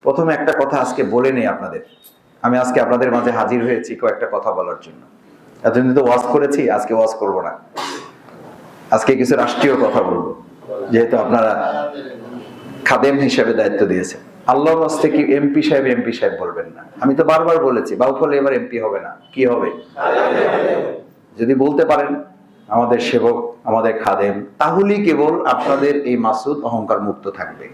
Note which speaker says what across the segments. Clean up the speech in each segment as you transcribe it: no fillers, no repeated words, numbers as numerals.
Speaker 1: প্রথমে একটা কথা আজকে বলে নেই আপনাদের। আমি আজকে আপনাদের মাঝে হাজির হয়েছি কয়েকটা কথা বলার জন্য। এতদিন তো ওয়াজ করেছি, আজকে ওয়াজ করব না। আজকে কিছু রাষ্ট্রীয় কথা বলবো, যেহেতু আপনারা খাদেম হিসেবে দায়িত্ব দিয়েছেন। আল্লাহর রাস্তে কি এমপি সাহেব বলবেন না। আমি তো বারবার বলেছি, বাউফলে এবার এমপি হবে না, কি হবে? যদি বলতে পারেন আমাদের সেবক, আমাদের খাদেম, তাহলেই কেবল আপনাদের এই মাসুদ অহংকার মুক্ত থাকবে।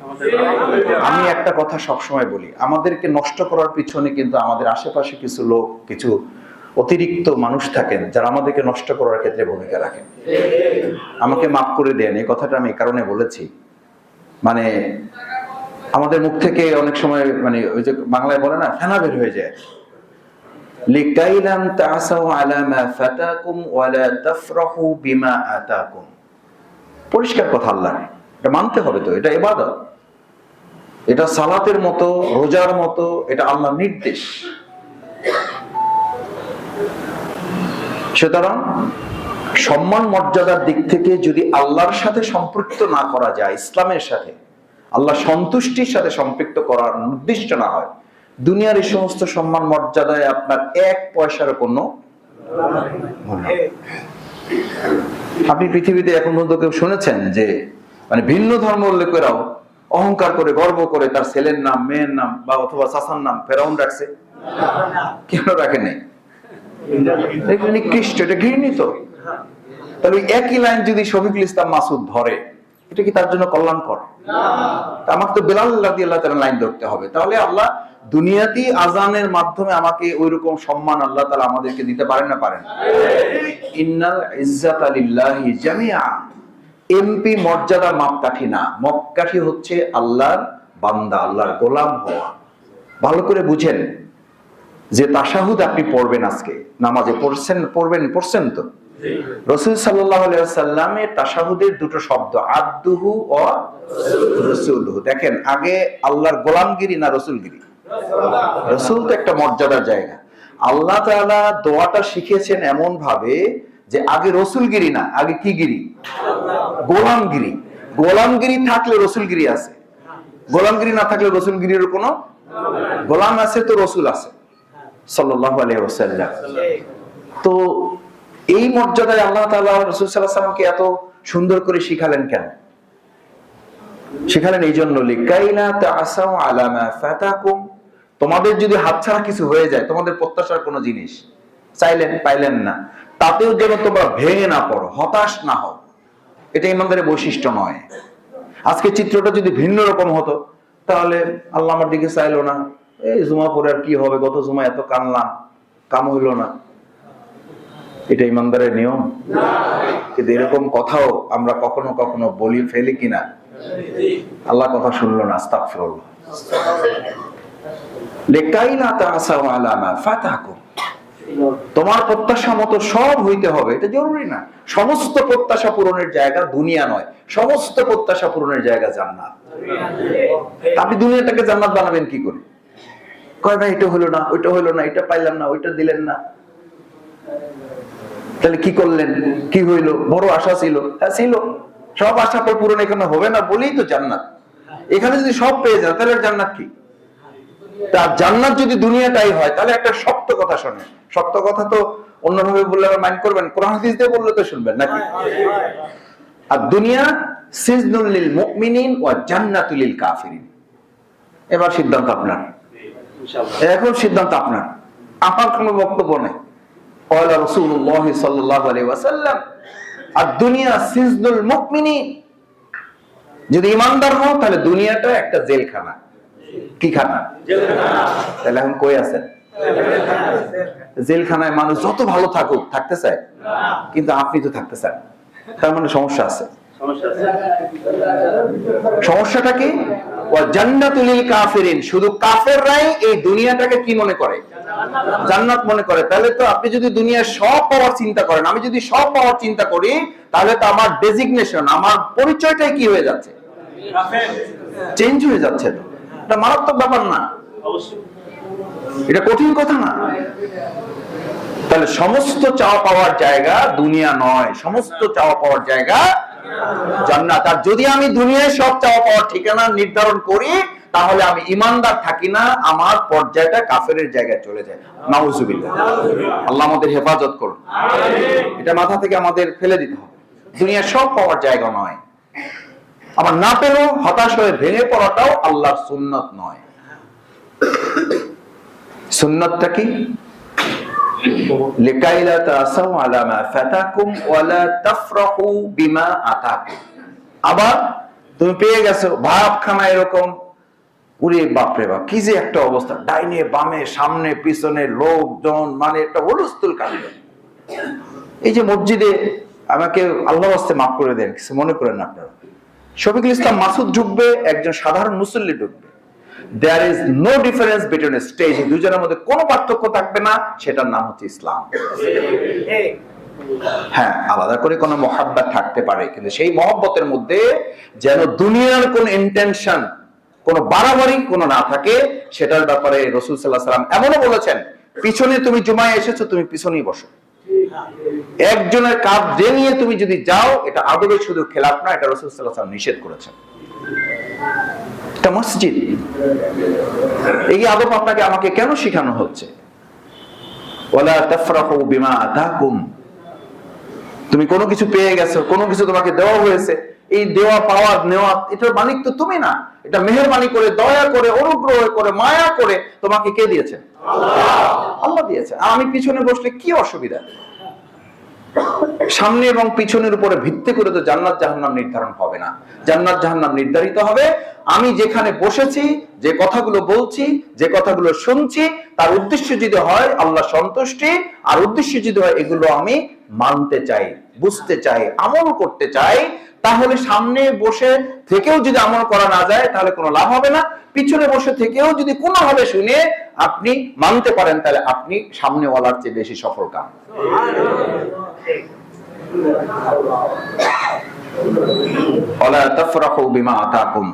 Speaker 1: আমি একটা কথা সবসময় বলি, আমাদেরকে নষ্ট করার পিছনে কিন্তু আমাদের আশেপাশে কিছু লোক, কিছু অতিরিক্ত মানুষ থাকেন যারা আমাদেরকে নষ্ট করার ক্ষেত্রে ভূমিকা রাখেন। আমাকে মাফ করে দেন, এই কথাটা আমি এই কারণে বলেছি, মানে আমাদের মুখ থেকে অনেক সময় মানে ওই যে বাংলায় বলে না, ফেনা বের হয়ে যায়। লিকাইলাম তাসাউ আলা মা ফাতাকুম ওয়া লা তাফরাহু বিমা আতাকুম। পরিষ্কার কথা আল্লাহর, এটা মানতে হবে তো, এটা ইবাদত, এটা সালাতের মতো, রোজার মতো, এটা আল্লাহর নির্দেশ। সুতরাং সম্মান মর্যাদার দিক থেকে যদি আল্লাহর সাথে সম্পৃক্ত না করা যায়, ইসলামের সাথে, আল্লাহ সন্তুষ্টির সাথে সম্পৃক্ত করার নির্দিষ্ট না হয়, দুনিয়ার এই সমস্ত সম্মান মর্যাদায় আপনার এক পয়সার কোনো মূল্য। আপনি পৃথিবীতে এখন পর্যন্ত কেউ শুনেছেন যে মানে ভিন্ন ধর্মের লোকেরাও অহংকার করে, গর্ব করে তার ছেলের নাম, মেয়ের নাম বা অথবা চাচার নাম ফেরাউন রাখছে? কেন রাখে নাই? নিকৃষ্ট, এটা ঘৃণিত। তাহলে একই লাইন যদি শফিকুল ইসলাম মাসুদ ধরে, এটা কি তার জন্য কল্যাণকর? আমাকে তো বেলাল রাদিয়াল্লাহু তাআলা লাইন ধরতে হবে। তাহলে আল্লাহ দুনিয়াতেই আজানের মাধ্যমে আমাকে ওইরকম সম্মান আল্লাহ তাআলা আমাদেরকে দিতে পারেন না? পারেন। ইন্নাল ইজ্জাতা লিল্লাহি জামিআ। এমপি মর্যাদা মাপকাঠি না, মাপকাঠি হচ্ছে আল্লাহর বান্দা, আল্লাহর গোলাম হওয়া। ভালো করে বুঝেন যে তাশাহুদ আপনি পড়বেন, আজকে নামাজে পড়ছেন তো? রাসূল সাল্লাল্লাহু আলাইহি ওয়াসাল্লামের তাশাহুদের দুটো শব্দ, আদুহু ও রাসূলুহু। দেখেন, আগে আল্লাহর গোলামগিরি না রাসূলগিরি? রাসূল তো একটা মর্যাদার জায়গা। আল্লাহ তাআলা দোয়াটা শিখিয়েছেন এমন ভাবে যে আগে রাসূলগিরি না, আগে কি গিরি? গোলামগিরি। গোলামগিরি থাকলে রাসূলগিরি আছে, গোলামগিরি না থাকলে রাসূলগিরির কোনো গোলাম আছে তো রাসূল আছে সাল্লাল্লাহু আলাইহি ওয়াসাল্লাম। তো এই মর্যাদায় আল্লাহ তাআলা রাসূল সাল্লাল্লাহু আলাইহি ওয়াসাল্লামকে এত সুন্দর করে শিখালেন কেন? শিখালেন এই জন্য, লিকাইলা তাসাউ আলা মা ফাতাকুম। তোমাদের যদি হাতছাড়া কিছু হয়ে যায়, তোমাদের প্রত্যাশার কোনো জিনিস চাইলেন, পাইলেন না, তাতেও যেন তোমরা ভেঙে না পড়ো, হতাশ না হও। এটা ইমানদারের বৈশিষ্ট্য নয়। আজকে চিত্রটা যদি ভিন্ন রকম হতো, তাহলে আল্লাহ আমার দিকে চাইলো না, এই জুমা পরে আর কি হবে, গত জুমা এত কানলাম, কাম হইল না। এটা ইমানদারের নিয়ম? কিন্তু এরকম কথাও আমরা কখনো কখনো বলি, ফেলি কিনা? আল্লাহ কথা শুনলো না, আস্তাগফিরুল্লাহ। লিকাইলা তাসাউ আলা মা ফাতাকুম। তোমার প্রত্যাশা মতো সব হইতে হবে এটা জরুরি না। সমস্ত প্রত্যাশা পূরণের জায়গা দুনিয়া নয়, সমস্ত প্রত্যাশা পূরণের জায়গা জান্নাত। আপনি দুনিয়াটাকে জান্নাত বানাবেন কি করে? কয় ভাই এটা হলো না, ওইটা হলো না, এটা পাইলাম না, ওইটা দিলেন না, তাহলে কি করলেন? কি হইলো? বড় আশা ছিল, হ্যাঁ ছিল, সব আশা পূরণ এখানে হবে না বলেই তো জান্নাত। এখানে যদি সব পেয়ে যান তাহলে জান্নাত কি? তার জান্নাত যদি দুনিয়াটাই হয়, তাহলে একটা সত্য কথা শোনেন। সত্য কথা তো অন্যভাবে বললে আবার মাইন্ড করবেন, কোরআন হাদিস দিয়ে বললে তো শুনবেন নাকি? আর দুনিয়া সিজনুল লিল মুমিনিন ওয়া জান্নাতুল লিল কাফিরিন। এবার সিদ্ধান্ত আপনার, এখন সিদ্ধান্ত আপনার, আমার কোনো বক্তব্য নেই। ক্বালা রাসূলুল্লাহ সাল্লাল্লাহু আলাইহি ওয়াসাল্লাম আদ-দুনিয়া সিজনুল মুমিনিন। যদি ঈমানদার হও তাহলে দুনিয়াটা একটা জেলখানা। কি খানা? জেলখানা। তাহলে এখন কই আছেন? জেলখানায় মানুষ যত ভালো থাকুক, থাকতে চায় না, কিন্তু আপনি তো থাকতে চান, তার মানে সমস্যা আছে। সমস্যাটা কি? ওয়া জান্নাতুল লিল কাফিরিন। শুধু কাফেররাই এই দুনিয়াটাকে কি মনে করে? জান্নাত মনে করে। তাহলে তো আপনি যদি দুনিয়ার সব পাওয়ার চিন্তা করেন, আমি যদি সব পাওয়ার চিন্তা করি, তাহলে তো আমার ডেজিগনেশন, আমার পরিচয়টাই কি হয়ে যাচ্ছে? চেঞ্জ হয়ে যাচ্ছে। তো এটা মারাত্মক ব্যাপার না? এটা কঠিন কথা না? তাহলে সমস্ত চাওয়া পাওয়ার জায়গা দুনিয়া নয়, সমস্ত চাওয়া পাওয়ার জায়গা জান্নাত। আর যদি আমি দুনিয়ায় সব চাওয়া পাওয়ার ঠিকানা নির্ধারণ করি, তাহলে আমি ইমানদার থাকি না, আমার পর্যায়টা কাফেরের জায়গায় চলে যায়। নাউজুবিল্লাহ। আল্লাহ আমাদের হেফাজত করুন। এটা মাথা থেকে আমাদের ফেলে দিতে হবে। দুনিয়া সব পাওয়ার জায়গা নয়। আমার না পেলেও হতাশ হয়ে ভেঙে পড়াটাও আল্লাহর সুন্নাত নয়। সুন্নাতটা কি? লিকাইলা তাসাউ আলা মা ফাতাকুম ওয়ালা তাফরাহু বিমা আতাকুম। আবার তুমি পেয়ে গেছো, ভাবখানা এরকম, উরে বাপরে বাপ, কি যে একটা অবস্থা, ডাইনে বামে সামনে পিছনে লোকজন, মানে একটা হুলস্থুল কাণ্ড। এই যে মসজিদে, আমাকে আল্লাহর ওয়াস্তে মাফ করে দেন, কিছু মনে করেন না আপনারা, শফিকুল ইসলাম মাসুদ ঢুকবে, একজন সাধারণ মুসল্লি ঢুকবে, there is no difference between a stage, দুজনের মধ্যে কোনো পার্থক্য থাকবে না, সেটার নাম হচ্ছে ইসলাম। হ্যাঁ, আলাদা করে কোনো মহাব্বত থাকতে পারে, কিন্তু সেই মহব্বতের মধ্যে যেন দুনিয়ার কোন ইন্টেনশন, কোন বাড়াবাড়ি কোনো না থাকে, সেটার ব্যাপারে রাসূল সাল্লাল্লাহু আলাইহি ওয়াসাল্লাম এমনও বলেছেন, পিছনে তুমি জুমায় এসেছো, তুমি পিছনেই বসো। একজনের কাঁধ নিয়ে তুমি যদি যাও, এটা আদবে শুধু খেলাফ না, এটা রাসূল সাল্লাল্লাহু আলাইহি ওয়াসাল্লাম নিষেধ করেছেন। এটা মসজিদ, এই আদব আপনাকে আমাকে কেন শেখানো হচ্ছে? ওয়ালা তাফরাহু বিমা আতাকুম। তুমি কোনো কিছু পেয়ে গেছো, কোনো কিছু তোমাকে দেওয়া হয়েছে, এই দেওয়া পাওয়া নেওয়া, এটার মালিক তো তুমি না, এটা মেহেরবানি করে, দয়া করে, অনুগ্রহ করে, মায়া করে তোমাকে কে দিয়েছেন? আল্লাহ দিয়েছেন। আর আমি পিছনে বসলে কি অসুবিধা? সামনে এবং পিছনের উপরে ভিত্তি করে তো জান্নাত জাহান্নাম নির্ধারণ হবে না। জান্নাত জাহান্নাম নির্ধারিত হবে আমি যেখানে বসেছি, যে কথাগুলো বলছি, যে কথাগুলো শুনছি, তার উদ্দেশ্য যদি হয় আল্লাহ সন্তুষ্টি, আর উদ্দেশ্য যদি হয় এগুলো আমি মানতে চাই, বুঝতে চাই, আমল করতে চাই, তাহলে সামনে বসে থেকেও যদি আমল করা না যায়, তাহলে কোনো লাভ হবে না। পিছনে বসে থেকেও যদি কোনোভাবে শুনে আপনি মানতে পারেন, তাহলে আপনি সামনে ওয়ালার চেয়ে বেশি সফল কাম।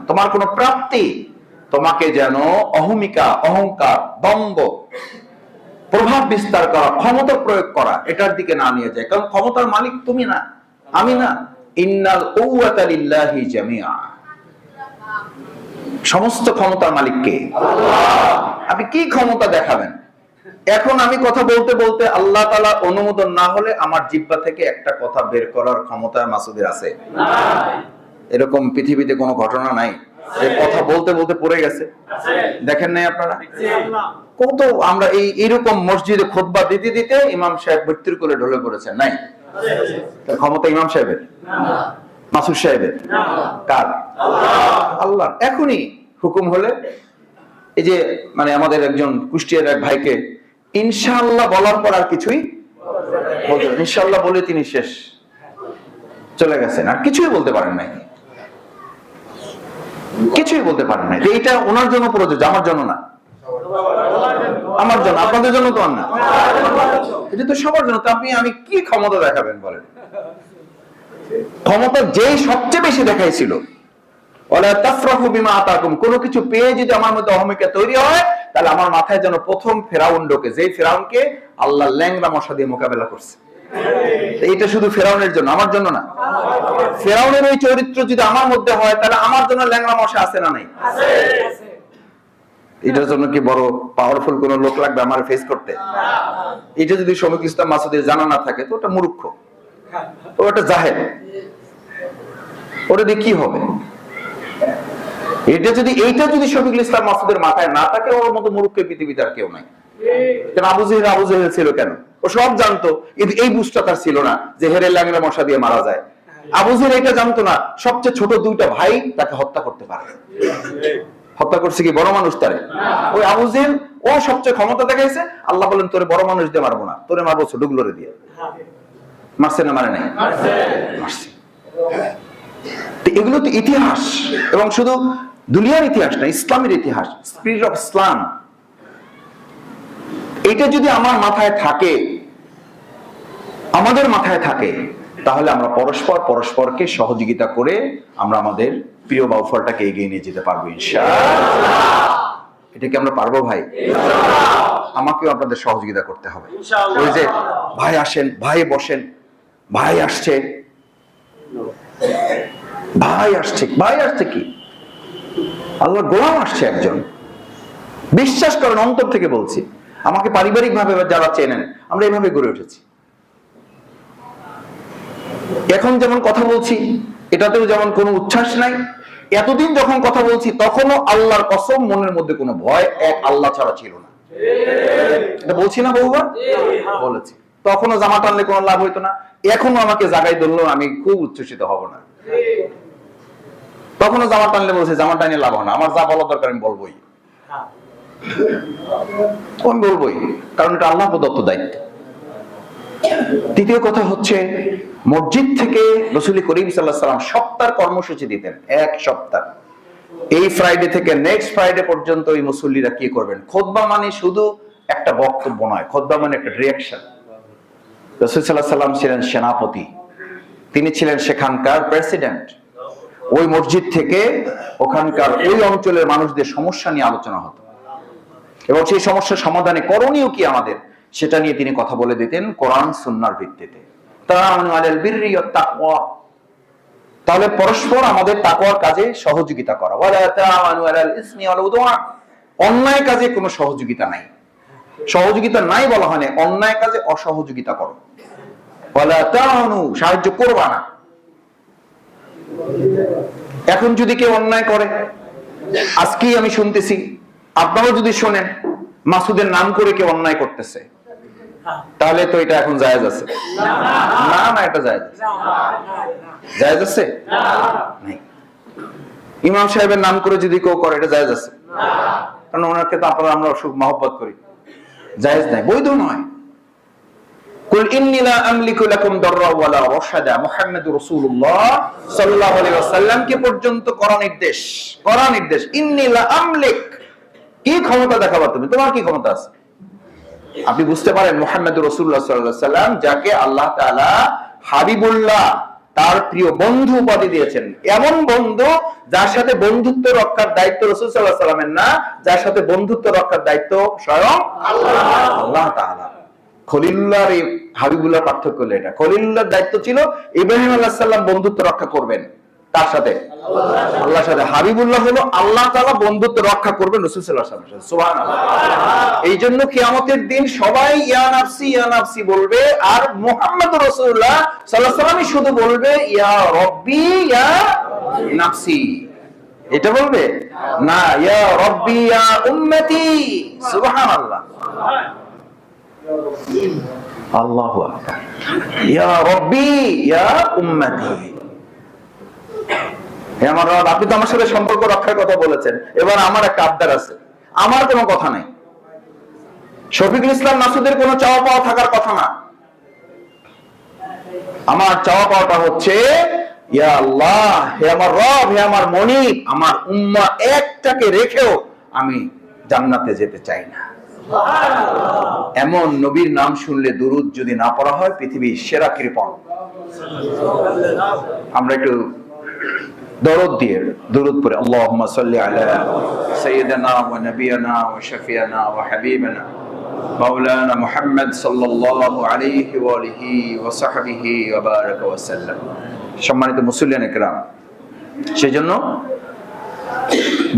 Speaker 1: তোমার কোন প্রাপ্তি তোমাকে যেন অহমিকা, অহংকার, দম্ভ, প্রভাব বিস্তার করা, ক্ষমতা প্রয়োগ করা, এটার দিকে না নিয়ে যায়। কারণ ক্ষমতার মালিক তুমি না, আমি না। ইন্নাল কুওয়াতা লিল্লাহি জামিআ। সমস্ত ক্ষমতার মালিক কে? আল্লাহ। আপনি কি ক্ষমতা দেখাবেন? এখন আমি কথা বলতে বলতে আল্লাহ তাআলা অনুমোদন না হলে আমার জিহ্বা থেকে একটা কথা বের করার ক্ষমতা মাসুদের আছে? নাই। এরকম পৃথিবীতে কোনো ঘটনা নাই যে কথা বলতে বলতে পড়ে গেছে? আছে। দেখেন নাই আপনারা? কত আমরা এইরকম মসজিদে খুতবা দিতে দিতে ইমাম সাহেব মৃত্যুর কোলে ঢলে পড়েছেন, নাই? ক্ষমতা ইমাম সাহেবের না, মাসুদ সাহেবের না, কার? আল্লাহ। এখনই হুকুম হলে, এই যে মানে আমাদের একজন কুষ্টিয়ার এক ভাইকে ইনশাআল্লাহ বলার পর আর কিছুই বলতে, ইনশাআল্লাহ বলে তিনি শেষ, চলে গেছেন, আর কিছুই বলতে পারেন নাই, কিছুই বলতে পারেন নাই। এইটা ওনার জন্য প্রযোজ্য, আমার জন্য না। আমার জন্য, আপনাদের জন্য তো আর না, এটা তো সবার জন্য। তো আমি কি ক্ষমতা দেখাবেন বলেন? ক্ষমতা যেই সবচেয়ে বেশি দেখাইছিল, ওয়ালা তাফরাহু বিমা আতাকুম, কোনো কিছু পেয়ে যদি আমার মধ্যে অহমিকা তৈরি হয়, তাহলে আমার মাথায় যেন প্রথম ফেরাউন ঢোকে, যেই ফেরাউনকে আল্লাহ ল্যাংড়া মশা দিয়ে মোকাবেলা করছে। এইটা শুধু ফেরাউনের জন্য, আমার জন্য না। ফেরাউনের ওই চরিত্র যদি আমার মধ্যে হয়, তাহলে আমার জন্য ল্যাংড়া মশা আছে না নাই? আছে। এটার জন্য কি বড় পাওয়ারফুল কোন লোক লাগবে আমার ফেস করতে? এটা যদি শফিকুল ইসলাম মাসুদের জানা না থাকে, তো ওটা মূর্খ, ওটা জাহেল, ওটা দিয়ে কি হবে? এইটা যদি শফিকুল ইসলাম মাসুদের মাথায় না থাকে, ওর মতো মূর্খ পৃথিবীতে আর কেউ নাই। কেন আবু জেহেল ছিল কেন? ও সব জানতো, কিন্তু এই বুঝটা তার ছিল না যে হেরে ল্যাংড়া মশা দিয়ে মারা যায়। আবু জেহেল এটা জানতো না সবচেয়ে ছোট দুইটা ভাই তাকে হত্যা করতে পারে। হত্যা করছে কি বড় মানুষ তারে? ওই আবু জেহেল, ও সবচেয়ে ক্ষমতা দেখাইছে। আল্লাহ বলেন তোরে বড় মানুষ দিয়ে মারবো না, তোরে মারবো ছোটগুলোরে দিয়ে। মারছে না মারে নাই? মারছে। এগুলো তো ইতিহাস, এবং শুধু দুনিয়ার ইতিহাস না, ইসলামের ইতিহাস, স্পিরিট অফ ইসলাম। এটা যদি আমার মাথায় থাকে, আমাদের মাথায় থাকে, তাহলে আমরা পরস্পরকে সহযোগিতা করে আমরা আমাদের প্রিয় বাউফলটাকে এগিয়ে নিয়ে যেতে পারবো ইনশাআল্লাহ। এটা কি আমরা পারবো ভাই? আমাকেও আপনাদের সহযোগিতা করতে হবে। ওই যে ভাই আসেন, ভাই বসেন, ভাই আসছে, ভাই আসছে কি আল্লাহর গোলাম আসছে একজন। বিশ্বাস করেন, অন্তর থেকে বলছি, আমাকে পারিবারিক ভাবে যারা চেনেন, আমরা এইভাবে গড়ে উঠেছি। এখন যেমন কথা বলছি, এটাতেও যেমন কোনো উচ্ছ্বাস নাই। এতদিন যখন কথা বলছি তখনও আল্লাহর কসম মনের মধ্যে কোনো ভয় এক আল্লাহ ছাড়া ছিল না। এটা বলছি না বহুবার? বলেছি। তখনও জামা টানলে কোনো লাভ হইতো না, এখনো আমাকে জাগাই ধরলো আমি খুব উচ্ছ্বসিত হব না। তখনও জামা টানলে বলছে জামা টানে লাভ হয় না, আমার যা বলা দরকার আমি বলবোই, আমি বলবোই, কারণ এটা আল্লাহ প্রদত্ত দায়িত্ব। দ্বিতীয় কথা হচ্ছে, মসজিদ থেকে রাসূল করিম সাল্লাল্লাহু আলাইহি ওয়াসাল্লাম সপ্তাহের কর্মসূচি দিতেন, এক সপ্তাহ। এই ফ্রাইডে থেকে নেক্সট ফ্রাইডে পর্যন্ত এই মুসল্লিরা কি করবেন। খুতবা মানে শুধু একটা বক্তব্য নয়, খুতবা মানে একটা রিঅ্যাকশন। রাসূল সাল্লাল্লাহু আলাইহি ওয়াসাল্লাম ছিলেন সেনাপতি, তিনি ছিলেন সেখানকার প্রেসিডেন্ট। ওই মসজিদ থেকে ওখানকার ওই অঞ্চলের মানুষদের সমস্যা নিয়ে আলোচনা হতো এবং সেই সমস্যার সমাধানে করণীয় কি আমাদের, সেটা নিয়ে তিনি কথা বলে দিতেন কোরআন সুন্নাহর ভিত্তিতে। তাআওয়ানু আলাল বিররি ওয়াত তাকওয়া, তাহলে পরস্পর আমাদের তাকওয়ার কাজে সহযোগিতা করা। ওয়ালা তাআওয়ানু আলাল ইসমি ওয়াল উদওয়ান, অন্যায় কাজে কোনো সহযোগিতা নাই। সহযোগিতা নাই বলা হয় না, অন্যায় কাজে অসহযোগিতা করো। ওয়ালা তাআওয়ানু, সাহায্য করবা না। এখন যদি কেউ অন্যায় করে, আজকেই আমি শুনতেছি, আপনারাও যদি শোনেন, মাসুদের নাম করে কেউ অন্যায় করতেছে, তাহলে তো এটা এখন জায়েজ আছে? না না, এটা জায়েজ আছে? জায়েজ আছে? নাই। ইমাম সাহেবের নাম করে যদি কেউ করে, এটা জায়েজ আছে? কারণ ওনাকে তো আপনারা আমরা অসুখ মহব্বত করি, জায়েজ নাই, বৈধ নয়। কুল ইন্নী লা আমলিকু লাকুম দাররা ওয়ালা রাশাদা, মুহাম্মাদুর রাসূলুল্লাহ সাল্লাল্লাহু আলাইহি ওয়াসাল্লাম কে পর্যন্ত করা নির্দেশ, করা নির্দেশ। ইন্নী লা আমলিক, কি ক্ষমতা দেখাবা তুমি, তোমার কি ক্ষমতা আছে? আপনি বুঝতে পারেন মুহাম্মাদুর রাসূলুল্লাহ সাল্লাল্লাহু আলাইহি ওয়াসাল্লাম, যাকে আল্লাহ তাআলা হাবিবুল্লাহ, তার প্রিয় বন্ধু উপাধি দিয়েছেন। এমন বন্ধু যার সাথে বন্ধুত্ব রক্ষার দায়িত্ব রাসূল সাল্লাল্লাহু আলাইহি ওয়াসাল্লামের না, যার সাথে বন্ধুত্ব রক্ষার দায়িত্ব স্বয়ং আল্লাহ তাআলা। খলিলুল্লাহ আর হাবিবুল্লাহ পার্থক্য হলো এটা। খলিলুল্লাহর দায়িত্ব ছিল ইব্রাহিম আলাইহিস সালাম বন্ধুত্ব রক্ষা করবেন, তার সাথে আল্লাহর সাথে। হাবিবুল্লাহ হলো আল্লাহ তাআলা বন্ধুত্ব রক্ষা করবেন রাসূল সাল্লাল্লাহু আলাইহি ওয়াসাল্লামের সাথে। সুবহানাল্লাহ। এই জন্য কিয়ামতের দিন সবাই ইয়া নাফসি বলবে, আর মুহাম্মদুর রাসূলুল্লাহ সাল্লাল্লাহু আলাইহি ওয়াসাল্লাম শুধু বলবে ইয়া রব্বি ইয়া নাফসি। এটা বলবে না, ইয়া রব্বি ইয়া উম্মতি। সুবহানাল্লাহ, আল্লাহু আকবার। ইয়া রব্বি ইয়া উম্মতি। আমার রব, আপনি তো আমার সাথে সম্পর্ক রক্ষার কথা বলেছেন, এবার আমার একটা আবদার আছে। আমার কোনো কথা নাই, শফিকুল ইসলাম মাসুদের কোনো চাওয়া পাওয়া থাকার কথা না। আমার চাওয়া পাওয়াটা হচ্ছে, ইয়া আল্লাহ, হে আমার রব, হে আমার মনিব, আমার উম্মাহ একটাকে রেখেও আমি জান্নাতে যেতে চাই না। এমন নবীর নাম শুনলে দুরূদ যদি না পড়া হয়, পৃথিবীর সেরা কৃপণ। আমরা একটু দরুদ দিয়ে দুরূদ পড়ে, আল্লাহুম্মা সাল্লি আলা সাইয়্যিদিনা ওয়া নাবিয়িনা ওয়া শাফিয়ানা ওয়া হাবিবানা মাওলানা মুহাম্মদ সাল্লাল্লাহু আলাইহি ওয়া আলিহি ওয়া সাহবিহি ওয়া বারাকা ওয়া সাল্লাম। সম্মানিত মুসল্লিয়ান ইকরাম, সেজন্য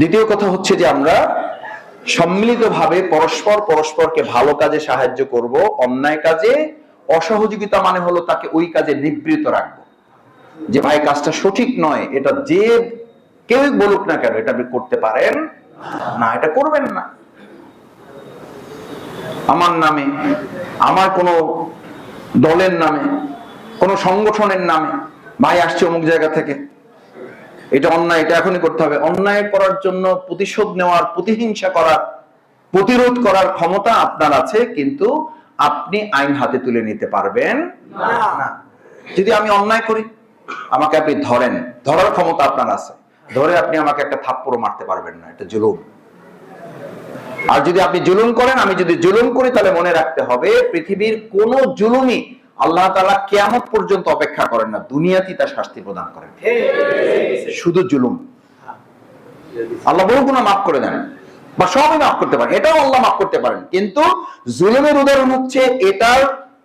Speaker 1: দ্বিতীয় কথা হচ্ছে যে আমরা সম্মিলিতভাবে পরস্পরকে ভালো কাজে সাহায্য করব, অন্যায় কাজে অসহযোগিতা মানে হলো তাকে ওই কাজে নিবৃত্ত রাখবো। যে ভাই কাজটা সঠিক নয়, এটা যে কেউ বলুক না কেন, এটা আপনি করতে পারেন না, এটা করবেন না। আমার নামে, আমার কোনো দলের নামে, কোনো সংগঠনের নামে ভাই আসছে অমুক জায়গা থেকে, এটা অন্যায়, এটা এখনই করতে হবে। অন্যায় করার জন্য প্রতিশোধ নেওয়ার, প্রতিহিংসা করার, প্রতিরোধ করার ক্ষমতা আপনার আছে, কিন্তু আপনি আইন হাতে তুলে নিতে পারবেন না। যদি আমি অন্যায় করি, আমাকে আপনি ধরেন, ধরার ক্ষমতা আপনার আছে, ধরে আপনি আমাকে একটা থাপ্পড় মারতে পারবেন না, এটা জুলুম। আর যদি আপনি জুলুম করেন, আমি যদি জুলুম করি, তাহলে মনে রাখতে হবে পৃথিবীর কোন জুলুমই আল্লাহ তাআলা কিয়ামত পর্যন্ত অপেক্ষা করেন না, দুনিয়াতেই তার শাস্তি প্রদান করেন। শুধু জুলুম আল্লাহ বহু গুনাহ মাফ করে দেন, বা সবই মাফ করতে পারেন, এটাও আল্লাহ মাফ করতে পারেন, কিন্তু জুলুমের উদাহরণ হচ্ছে এটার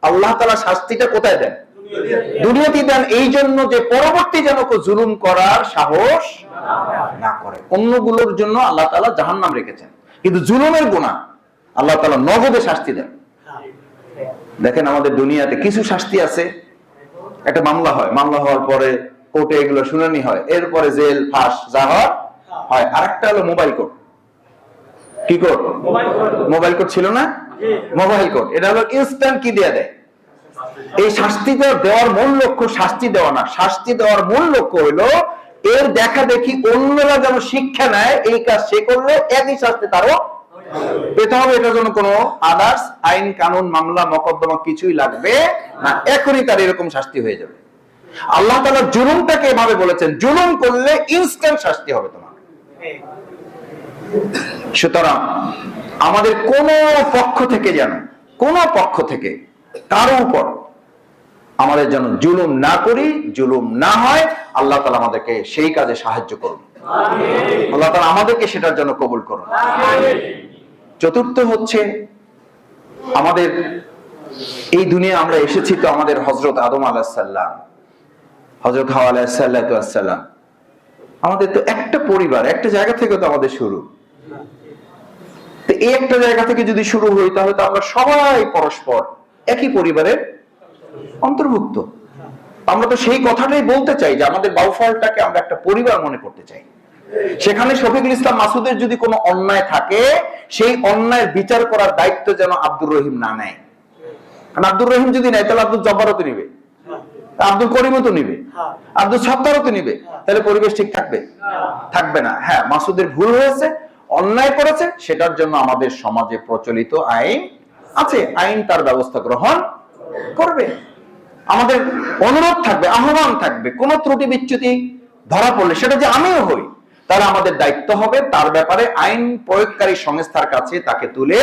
Speaker 1: আল্লাহ তাআলা শাস্তিটা কোথায় দেন? দুনিয়াতে দেন এই জন্য যে পরবর্তী যেন কেউ জুলুম করার সাহস না করে। অন্যগুলোর জন্য আল্লাহ তাআলা জাহান্নাম রেখেছেন, কিন্তু জুলুমের গুনাহ আল্লাহ তাআলা নগদে শাস্তি দেন। দেখেন আমাদের দুনিয়াতে কিছু শাস্তি আছে, একটা মামলা হয়, মামলা হওয়ার পরে কোর্টে এগুলো শুনানি হয়, এরপরে জেল ফাঁস যা হয়। আরেকটা হলো মোবাইল কোর্ট। কি কোর্ট? মোবাইল কোর্ট ছিল না? মোবাইল কোর্ট, এটা হলো ইনস্ট্যান্ট কি দিয়ে দেয়। এই শাস্তি দেওয়ার মূল লক্ষ্য শাস্তি দেওয়া না, শাস্তি দেওয়ার মূল লক্ষ্য হলো এর দেখা দেখি অন্যরা যেন শিক্ষা নেয়, এই কাজ সে করলে একই শাস্তি তারও পেতে হবে। এটার জন্য কোনো আদার্স আইন কানুন মামলা মকদ্দমা কিছুই লাগবে না, এখনই তার এরকম শাস্তি হয়ে যাবে। আল্লাহ তাআলা জুলুমটাকে এভাবে বলেছেন, জুলুম করলে ইনস্ট্যান্ট শাস্তি হবে তোমার। সুতরাং আমাদের কোন পক্ষ থেকে যেন, কোন পক্ষ থেকে কারো উপর আমাদের যেন জুলুম না করি, জুলুম না হয়। আল্লাহ তাআলা আমাদেরকে সেই কাজে সাহায্য করুন, আল্লাহ তাআলা আমাদেরকে সেটার জন্য কবুল করুন। চতুর্থ হচ্ছে, আমাদের এই দুনিয়া আমরা এসেছি তো আমাদের হযরত আদম আলাইহিস সালাম, হযরত হাওয়া আলাইহিস সালাম, আমাদের তো একটা পরিবার, একটা জায়গা থেকে তো আমাদের শুরু। তো এই একটা জায়গা থেকে যদি শুরু হই, তাহলে তো আমরা সবাই পরস্পর একই পরিবারের অন্তর্ভুক্ত। আমরা তো সেই কথাটাই বলতে চাই যে আমাদের বাউফলটাকে আমরা একটা পরিবার মনে করতে চাই। সেখানে শফিকুল ইসলাম মাসুদের যদি কোনো অন্যায় থাকে, সেই অন্যায়ের বিচার করার দায়িত্ব যেন আব্দুর রহিম না নেয়। কারণ আব্দুর রহিম যদি নেয়, তাহলে আব্দুল জব্বারও তো নিবে, আব্দুল করিমও তো নিবে, আব্দুল সত্তারও তো নিবে, তাহলে পরিবেশ ঠিক থাকবে? থাকবে না। হ্যাঁ, মাসুদের ভুল হয়েছে, অন্যায় করেছে, সেটার জন্য আমাদের সমাজে প্রচলিত আইন আছে, আইন তার ব্যবস্থা গ্রহণ করবে। আমাদের অনুরোধ থাকবে, আহ্বান থাকবে, কোন ত্রুটি বিচ্যুতি ধরা পড়লে সেটা যে আমিও হই, তাহলে আমাদের দায়িত্ব হবে তার ব্যাপারে আইন প্রয়োগকারী সংস্থার কাছে তাকে তুলে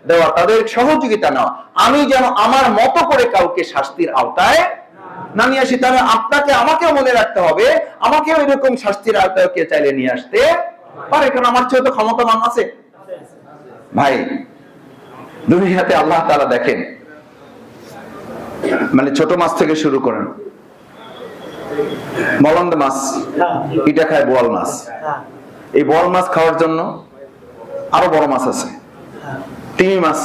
Speaker 1: দেওয়া, তাদের সহযোগিতা নেওয়া। আমি যেন আমার মতো করে কাউকে শাস্তির আওতায় না নিয়ে আসি। তাহলে আপনাকে আমাকেও মনে রাখতে হবে, আমাকেও এরকম শাস্তির আওতায় কে চাইলে নিয়ে আসতে পারে, কারণ আমার চেয়ে তো ক্ষমতাবান আছে। ভাই, দুনিয়াতে আল্লাহ তাআলা দেখেন, মানে ছোট মাছ থেকে শুরু করেন, মলন্দ মাছ, এটা খায় বোয়াল মাছ। এই বোয়াল মাছ খাওয়ার জন্য আরো বড় মাছ আছে, তিমি মাছ,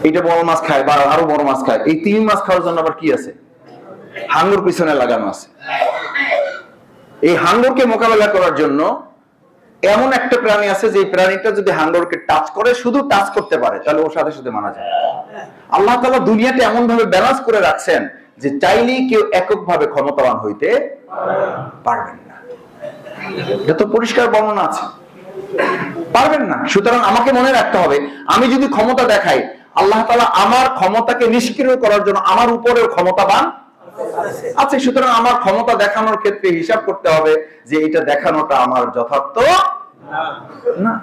Speaker 1: এটা বড় মাছ খায় বা আরো বড় মাছ খায়। এই তিমি মাছ খাওয়ার জন্য আবার কি আছে? হাঙ্গর পিছনে লাগানো আছে। এই হাঙ্গরকে মোকাবেলা করার জন্য এমন একটা প্রাণী আছে যে প্রাণীটা যদি হাঙ্গরকে টাচ করে, শুধু টাচ করতে পারে, তাহলে ওর সাথে সাথে মারা যায়। আল্লাহ তাআলা দুনিয়াতে এমন ভাবে ব্যালেন্স করে রাখছেন যে চাইলেই কেউ এককভাবে ক্ষমতাবান হইতে পারবেন না। এটা তো পরিষ্কার বর্ণনা আছে, পারবেন না। সুতরাং আমাকে মনে রাখতে হবে, আমি যদি ক্ষমতা দেখাই, আল্লাহ তাআলা আমার ক্ষমতাকে নিষ্ক্রিয় করার জন্য আমার উপরেও ক্ষমতাবান আছে। সুতরাং আমার ক্ষমতা দেখানোর ক্ষেত্রে হিসাব করতে হবে যে এটা দেখানোটা আমার যথার্থ না।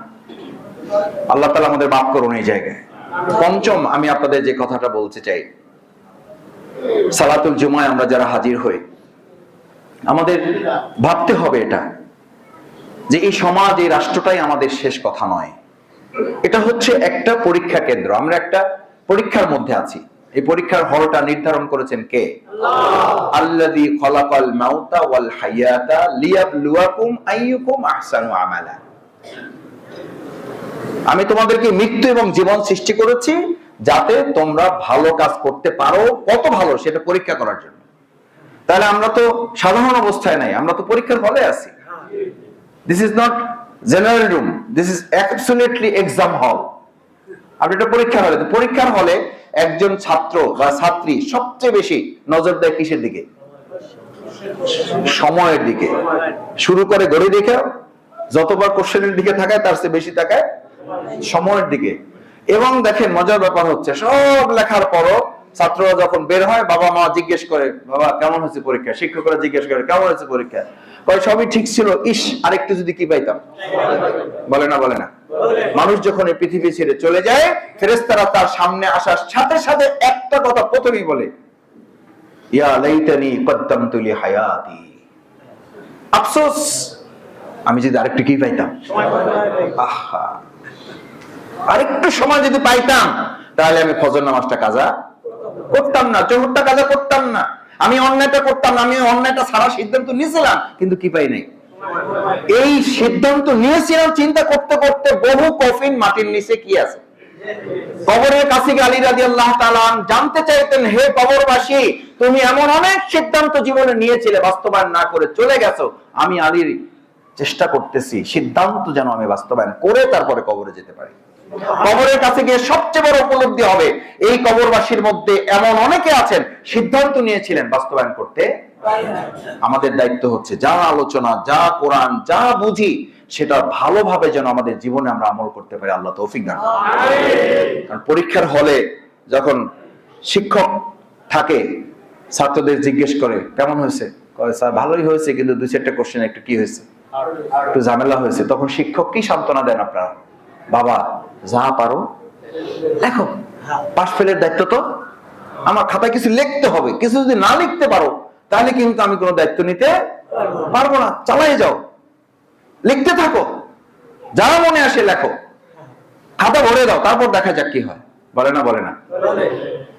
Speaker 1: আল্লাহ তাআলা আমাদের মাফ করুন এই জায়গায়। পঞ্চম, আমি আপনাদের যে কথাটা বলতে চাই, সালাতুল জুমায় আমরা যারা হাজির হই, আমাদের ভাবতে হবে এটা যে এই সমাজ, এই রাষ্ট্রটাই আমাদের শেষ কথা নয়। এটা হচ্ছে একটা পরীক্ষা কেন্দ্র, আমরা একটা পরীক্ষার মধ্যে আছি। এই পরীক্ষার হলটা নির্ধারণ করেছেন কে? আল্লাহ। আল্লাযী খালাকাল মাউতা ওয়াল হায়াতা লিয়াবলুয়াকুম আইয়ুকুম আহসানু আমালা। আমি তোমাদেরকে মৃত্যু এবং জীবন সৃষ্টি করেছি যাতে তোমরা ভালো কাজ করতে পারো, কত ভালো সেটা পরীক্ষা করার জন্য। তাহলে আমরা তো সাধারণ অবস্থায় নাই, আমরা তো পরীক্ষার হলে আছি। This is not general room, this is absolutely exam হল। আপনি এটা পরীক্ষার হলে, পরীক্ষার হলে একজন ছাত্র বা ছাত্রী সবচেয়ে বেশি নজর দেয় কিসের দিকে? সময়ের দিকে। শুরু করে ঘড়ি দেখে, যতবার কোশ্চেনের দিকে তাকায় তার চেয়ে বেশি তাকায় সময়ের দিকে। এবং দেখেন মজার ব্যাপার হচ্ছে, সব লেখার পরও ছাত্ররা যখন বের হয়, বাবা মা জিজ্ঞেস করে, বাবা কেমন হয়েছে পরীক্ষা? শিক্ষকরা জিজ্ঞেস করে কেমন হয়েছে পরীক্ষা? কয় সবই ঠিক ছিল, ইস আরেকটু যদি কি পাইতাম। বলে না? বলে না? মানুষ যখন এই পৃথিবী ছেড়ে চলে যায়, ফেরেশতারা তার সামনে আসার সাথে সাথে একটা কথা প্রথমেই বলে, ইয়া লাইতানি কদ্দামতু লি হায়াতি। আফসোস, আমি যদি আরেকটু কি পাইতাম, আহা আরেকটু সময় যদি পাইতাম, তাহলে আমি ফজর নামাজটা কাজা করতাম না, জোহরটা কাজা করতাম না। আমি অন্যায়টা করতাম না, আমি অন্যায়টা ছাড়ার সিদ্ধান্ত নিয়েছিলাম, কিন্তু কি পাই নাই। এই সিদ্ধান্ত নিয়েছিলাম চিন্তা করতে করতে বহু কফিন মাটির নিচে কি আছে। কবরের কাছে গিয়ে আলী রাদিয়াল্লাহু তাআলা জানতে চাইতেন, হে কবরবাসী, তুমি এমন অনেক সিদ্ধান্ত জীবনে নিয়েছিলে, বাস্তবায়ন না করে চলে গেছো, আমি আলীর চেষ্টা করতেছি সিদ্ধান্ত যেন আমি বাস্তবায়ন করে তারপরে কবরে যেতে পারি। কবরের কাছে গিয়ে সবচেয়ে বড় উপলব্ধি হবে, এই কবরবাসীর মধ্যে এমন অনেকে আছেন সিদ্ধান্ত নিয়েছিলেন, বাস্তবায়ন করতে। আমাদের দায়িত্ব হচ্ছে যা আলোচনা, যা কোরআন, যা বুঝি সেটা ভালোভাবে যেন আমাদের জীবনে আমরা আমল করতে পারি। আল্লাহ তৌফিক দান করুন। কারণ পরীক্ষার হলে যখন শিক্ষক থাকে, ছাত্রদের জিজ্ঞেস করে কেমন হয়েছে, স্যার ভালোই হয়েছে, কিন্তু 2-4টা কোশ্চেন একটু কি হয়েছে, একটু ঝামেলা হয়েছে। তখন শিক্ষক কি সান্ত্বনা দেন আপনারা, বাবা যা পারো দেখো, পাস ফেলের দায়িত্ব তো আমার, খাতায় কিছু লিখতে হবে, কিছু যদি না লিখতে পারো তাহলে কিন্তু আমি কোনো দায়িত্ব নিতে পারবো না, চালাই যাও, লিখতে থাকো, যা মনে আসে লেখো, খাতা ভরে দাও, তারপর দেখা যাক কি হয়। বলে না, বলে না?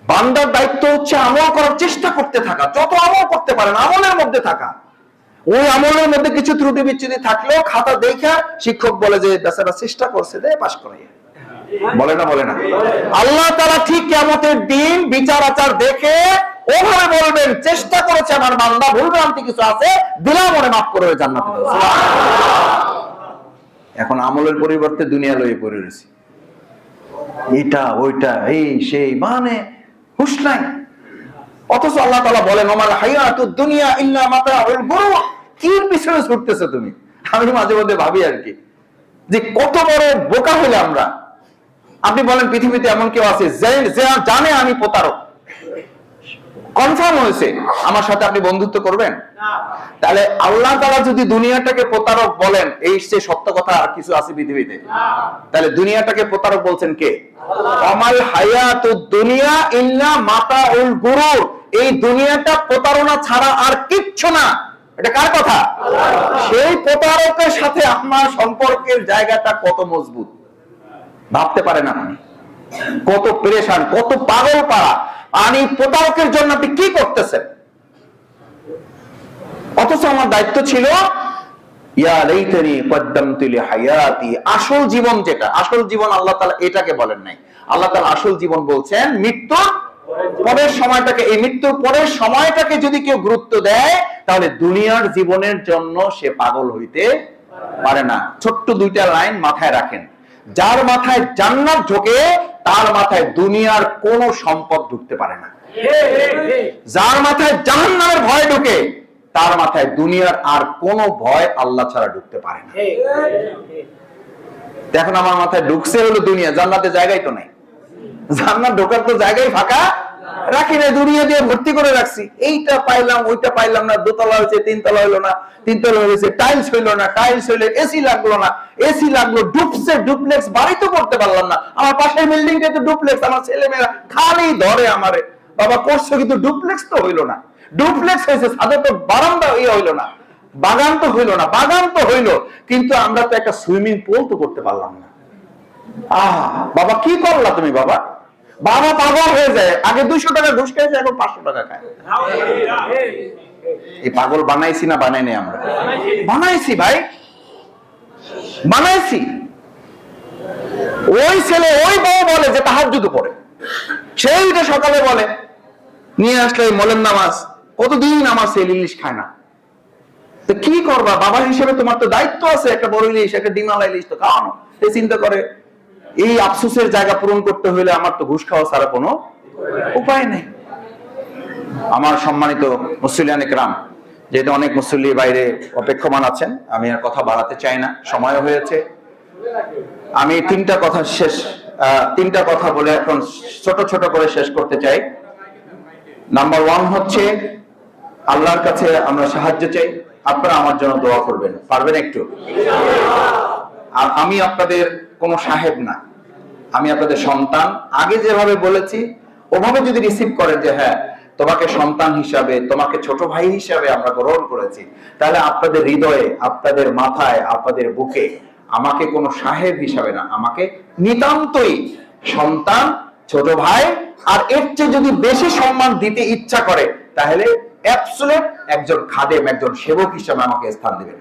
Speaker 1: বান্দার দায়িত্ব হচ্ছে আমল করার চেষ্টা করতে থাকা, যত আমল করতে পারেন আমলের মধ্যে থাকা। ওই আমলের মধ্যে কিছু ত্রুটি বিচ্যুতি থাকলেও খাতা দেখা শিক্ষক বলে যে বেচারা চেষ্টা করছে, দে পাস করাই। বলে না, বলে না? আল্লাহ তাআলা ঠিক কিয়ামতের দিন বিচার আচার দেখে ওভাবে বলবেন, চেষ্টা করেছে আমার বান্দা, ভুল ভ্রান্তি কিছু আছে, দিলাম ওরে মাফ করে জান্নাতে দাও। এখন আমলের পরিবর্তে দুনিয়া লইয়ে পড়ে রয়েছি, এটা ওইটা এই সেই, মানে হুঁশ নাই। অথচ আল্লাহ তাআলা বলেন, ওমাল হায়াতুদ দুনিয়া ইল্লা মাতাউল গুরুর। কি পিছনে ছুটতেছো তুমি? আমি মাঝে মধ্যে ভাবি আর কি, যে কত বড় বোকা হইলে আমরা। আপনি বলেন পৃথিবীতে এমন কেউ আছে যে জানে আমি প্রতারক, কনফার্ম হয়েছে, আমার সাথে আপনি বন্ধুত্ব করবেন? তাহলে আল্লাহ তাআলা যদি দুনিয়াটাকে প্রতারক বলেন, এই সে সত্য কথা আর কিছু আছে পৃথিবীতে? তাহলে দুনিয়াটাকে প্রতারক বলছেন কে? আমাল হায়াতুদ দুনিয়া ইল্লা মাতাউল গুরুর। এই দুনিয়াটা প্রতারণা ছাড়া আর কিচ্ছু না। এটা কার কথা? সেই প্রতারকের সাথে আপনার সম্পর্কের জায়গাটা কত মজবুত ভাবতে পারেন আপনি? কত পেরেশান, কত পাগল পাড়া। আমি প্রতারকের জন্য আপনি কি করতেছেন? অথচ আমার দায়িত্ব ছিল, ইয়া লাইতানি কদ্দামতু লিহায়াতি। আসল জীবন যেটা, আসল জীবন আল্লাহ তাআলা এটাকে বলেন নাই। আল্লাহ তাআলা আসল জীবন বলছেন মৃত্যুর পরের সময়টাকে। এই মৃত্যুর পরের সময়টাকে যদি কেউ গুরুত্ব দেয়, তাহলে দুনিয়ার জীবনের জন্য সে পাগল হইতে পারে না। ছোট্ট 2টা লাইন মাথায় রাখেন। যার মাথায় জান্নাত ঢোকে, তার মাথায় দুনিয়ার কোন সম্পদ ঢুকতে পারে না। যার মাথায় জাহান্নামের ভয় ঢোকে, তার মাথায় দুনিয়ার আর কোন ভয় আল্লাহ ছাড়া ঢুকতে পারে না। এখন আমার মাথায় ঢুকছে হলো দুনিয়া, জান্নাতে জায়গাই তো নাই। জান্নাত ঢোকার তো জায়গায় ফাঁকা রাখি না, দুনিয়া দিয়ে ভর্তি করে রাখছি। এইটা পাইলাম, ওইটা পাইলাম না, 2তলা হয়েছে 3তলা হইলো না, 3তলা হয়েছে, টাইলস হইলো না, টাইলস হইলে এসি লাগলো না, এসি লাগলো, ডুপ্লেক্স বাড়ি তো করতে পারলাম না। আমার পাশের বিল্ডিংটা তো ডুপ্লেক্স, আমার ছেলে মেয়েরা খালি ধরে আমারে, বাবা করছো কিন্তু ডুপ্লেক্স তো হইলো না। ডুপ্লেক্স হয়েছে, সাথে তো বারান্দা হইলো না, বাগান তো হইলো না, বাগান তো হইলো, কিন্তু আমরা তো একটা সুইমিং পুল তো করতে পারলাম না। বাবা কি করলা তুমি? বাবা বাবা পাগল হয়ে যায়। আগে 200 টাকা ঘুষ খেয়েছে, এখন 500 টাকা খায়। এই পাগল বানাইছি না বানাই নাই? আমরা বানাইছি ভাই, বানাইছি। ওই ছেলে ওই বউ বলে যে তাহাজ্জুদ পড়ে, সেইটা সকালে বলে নিয়ে আসলে মোলের নামাজ, কতদিন আমার ছেলে ইলিশ খায় না। তো কি করবা বাবা হিসেবে? তোমার তো দায়িত্ব আছে, একটা বড় ইলিশ, একটা ডিমালা ইলিশ তো খাওয়ানো। এই চিন্তা করে এই আফসোসের জায়গা পূরণ করতে হলে আমার তো ঘুষ খাওয়া ছাড়া কোনো উপায় নেই। আমার সম্মানিত মুসল্লিয়ান ইকরাম, যেহেতু অনেক মুসল্লি বাইরে অপেক্ষমান আছেন, আমি আর কথা বাড়াতে চাই না, সময় হয়েছে। আমি 3টা কথা বলে এখন ছোট ছোট করে শেষ করতে চাই। নাম্বার 1 হচ্ছে আল্লাহর কাছে আমরা সাহায্য চাই। আপনারা আমার জন্য দোয়া করবেন, পারবেন একটু? আর আমি আপনাদের কোনো সাহেব না, আমি আপনাদের সন্তান। আগে যেভাবে বলেছি ওভাবে যদি রিসিভ করেন যে হ্যাঁ তোমাকে সন্তান হিসাবে, তোমাকে ছোট ভাই হিসাবে আমরা গ্রহণ করেছি, তাহলে আপনাদের হৃদয়ে, আপনাদের মাথায়, আপনাদের বুকে আমাকে কোনো সাহেব হিসাবে না, আমাকে নিতান্তই সন্তান, ছোট ভাই, আর এর চেয়ে যদি বেশি সম্মান দিতে ইচ্ছা করে তাহলে অ্যাবসলিউট একজন খাদেম, একজন সেবক হিসেবে আমাকে স্থান দিবেন।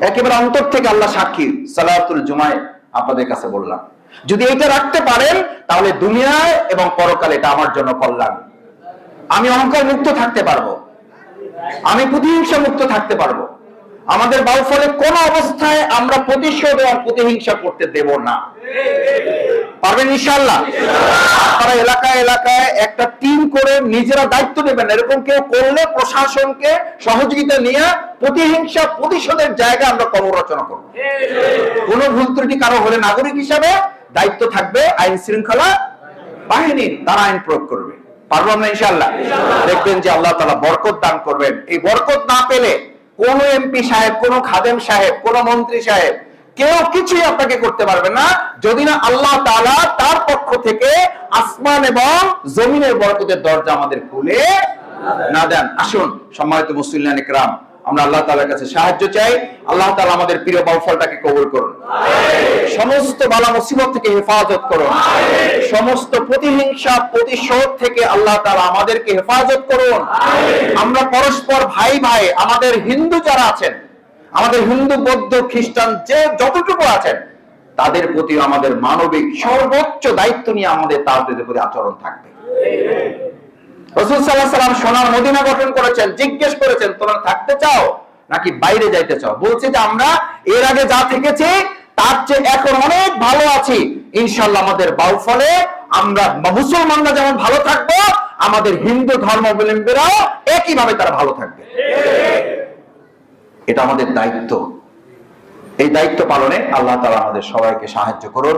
Speaker 1: একেবারে অন্তর থেকে আল্লাহ সাক্ষী, সালাতুল জুমায় আপনাদের কাছে বললাম, যদি এটা রাখতে পারেন তাহলে দুনিয়ায় এবং পরকালে এটা আমার জন্য কল্যাণ। আমি অহংকার মুক্ত থাকতে পারবো, আমি প্রতিহিংসা মুক্ত থাকতে পারবো। আমাদের বাউফলে কোন অবস্থায় আমরা প্রতিশোধ এবং প্রতিহিংসা করতে দেব না। পারবেন ইনশাআল্লাহ? আপনারা এলাকায় এলাকায় একটা টিম করে নিজেরা দায়িত্ব নেবেন। এরকম কেউ করলে প্রশাসনকে সহযোগিতা নিয়ে প্রতিহিংসা প্রতিশোধের জায়গা আমরা কর্মরচনা করব। কোন ভুল ত্রুটি কারো হলে নাগরিক হিসাবে দায়িত্ব থাকবে আইন শৃঙ্খলা বাহিনীর, তারা আইন প্রয়োগ করবে। পারবো আমরা ইনশাআল্লাহ? দেখবেন যে আল্লাহ তাআলা বরকত দান করবেন। এই বরকত না পেলে কোন এমপি সাহেব, কোন খাদেম সাহেব, কোন মন্ত্রী সাহেব কেউ কিছুই আপনাকে করতে পারবে না, যদি না আল্লাহ তাআলা তার পক্ষ থেকে আসমান এবং জমিনের বরকতের দরজা আমাদের খুলে না দেন। আসুন সম্মানিত মুসলিম ইকরাম, আমরা আল্লাহ তাআলার কাছে সাহায্য চাই। আল্লাহ তাআলা আমাদের প্রিয় বাউফলটাকে কবুল করুন, সমস্ত বালা মুসিবত থেকে হেফাজত করুন, সমস্ত প্রতিহিংসা প্রতিশোধ থেকে আল্লাহ তাআলা আমাদেরকে হেফাজত করুন। আমরা পরস্পর ভাই ভাই, আমাদের হিন্দু যারা আছেন, আমাদের হিন্দু বৌদ্ধ খ্রিস্টান যে যতটুকু আছেন, তাদের প্রতি আমাদের মানবিক সর্বোচ্চ দায়িত্ব নিয়ে আমাদের তাদের প্রতি আচরণ থাকবে। রাসূল সাল্লাল্লাহু আলাইহি ওয়াসাল্লাম সোনার মদিনা গঠন করেছেন, জিজ্ঞেস করেছেন তোমরা থাকতে চাও নাকি বাইরে যাইতে চাও? বলছে যে আমরা এর আগে যা থেকেছি তার চেয়ে এখন অনেক ভালো আছি। ইনশাআল্লাহ আমাদের বাউফলে আমরা মুসলমানরা যেমন ভালো থাকবো, আমাদের হিন্দু ধর্মাবলম্বীরাও একইভাবে তারা ভালো থাকবে। এটা আমাদের দায়িত্ব। এই দায়িত্ব পালনে আল্লাহ তাআলা আমাদের সবাইকে সাহায্য করুন।